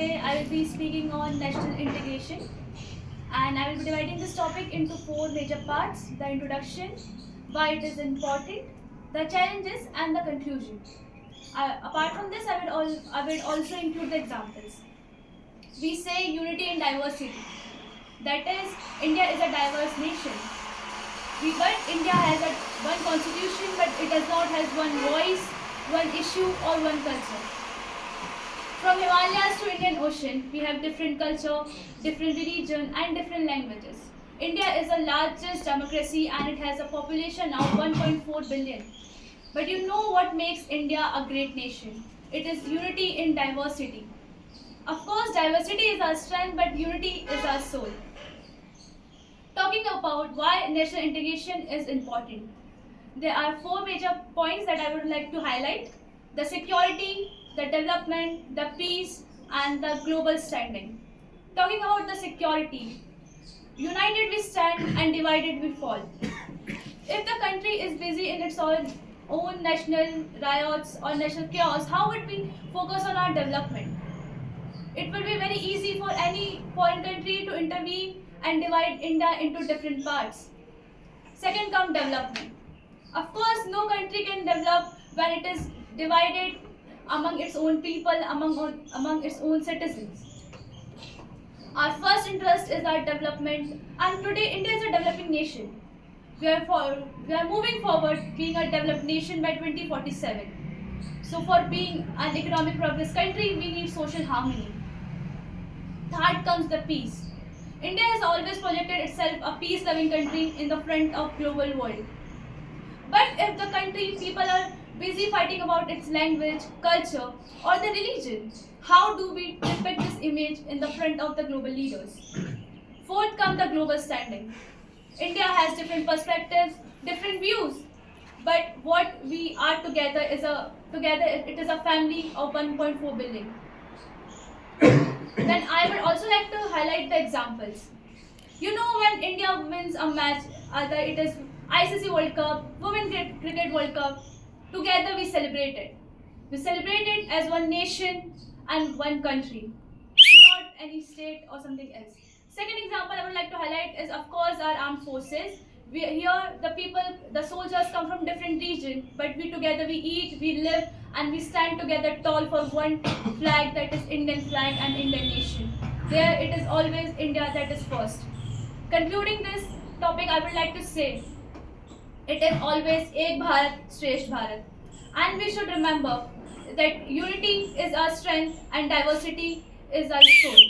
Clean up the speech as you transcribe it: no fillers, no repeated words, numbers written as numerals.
today I will be speaking on national integration, and I will be dividing this topic into four major parts: the introduction, why it is important, the challenges, and the conclusion. Apart from this, I will also include the examples. We say unity in diversity. That is, India is a diverse nation. But India has one constitution, but it does not have one voice, one issue, or one culture. From Himalayas to Indian Ocean, we have different culture, different religion, and different languages. India is the largest democracy and it has a population of 1.4 billion. But you know what makes India a great nation? It is unity in diversity. Of course, diversity is our strength, but unity is our soul. Talking about why national integration is important, there are four major points that I would like to highlight: the security, the development, the peace, and the global standing. Talking about the security, united we stand and divided we fall. If the country is busy in its own national riots or national chaos, how would we focus on our development? It will be very easy for any foreign country to intervene and divide India into different parts. Second come development. Of course, no country can develop when it is divided among its own people, among its own citizens. Our first interest is our development, and today India is a developing nation. We are moving forward being a developed nation by 2047. So for being an economic progress country, we need social harmony. Third comes the peace. India has always projected itself a peace-loving country in the front of global world. But if the country people are busy fighting about its language, culture, or the religion, how do we depict this image in the front of the global leaders? Fourth comes the global standing. India has different perspectives, different views, but what we are together it is a family of 1.4 billion. Then I would also like to highlight the examples. You know, when India wins a match, either it is ICC World Cup, Women Cricket World Cup, together we celebrate it. We celebrate it as one nation and one country, not any state or something else. Second example I would like to highlight is, of course, our armed forces. Here the soldiers come from different regions, but we together we eat, we live, and we stand together tall for one flag, that is Indian flag and Indian nation. There it is always India that is first. Concluding this topic, I would like to say, it is always Ek Bharat, Shresth Bharat. And we should remember that unity is our strength and diversity is our soul.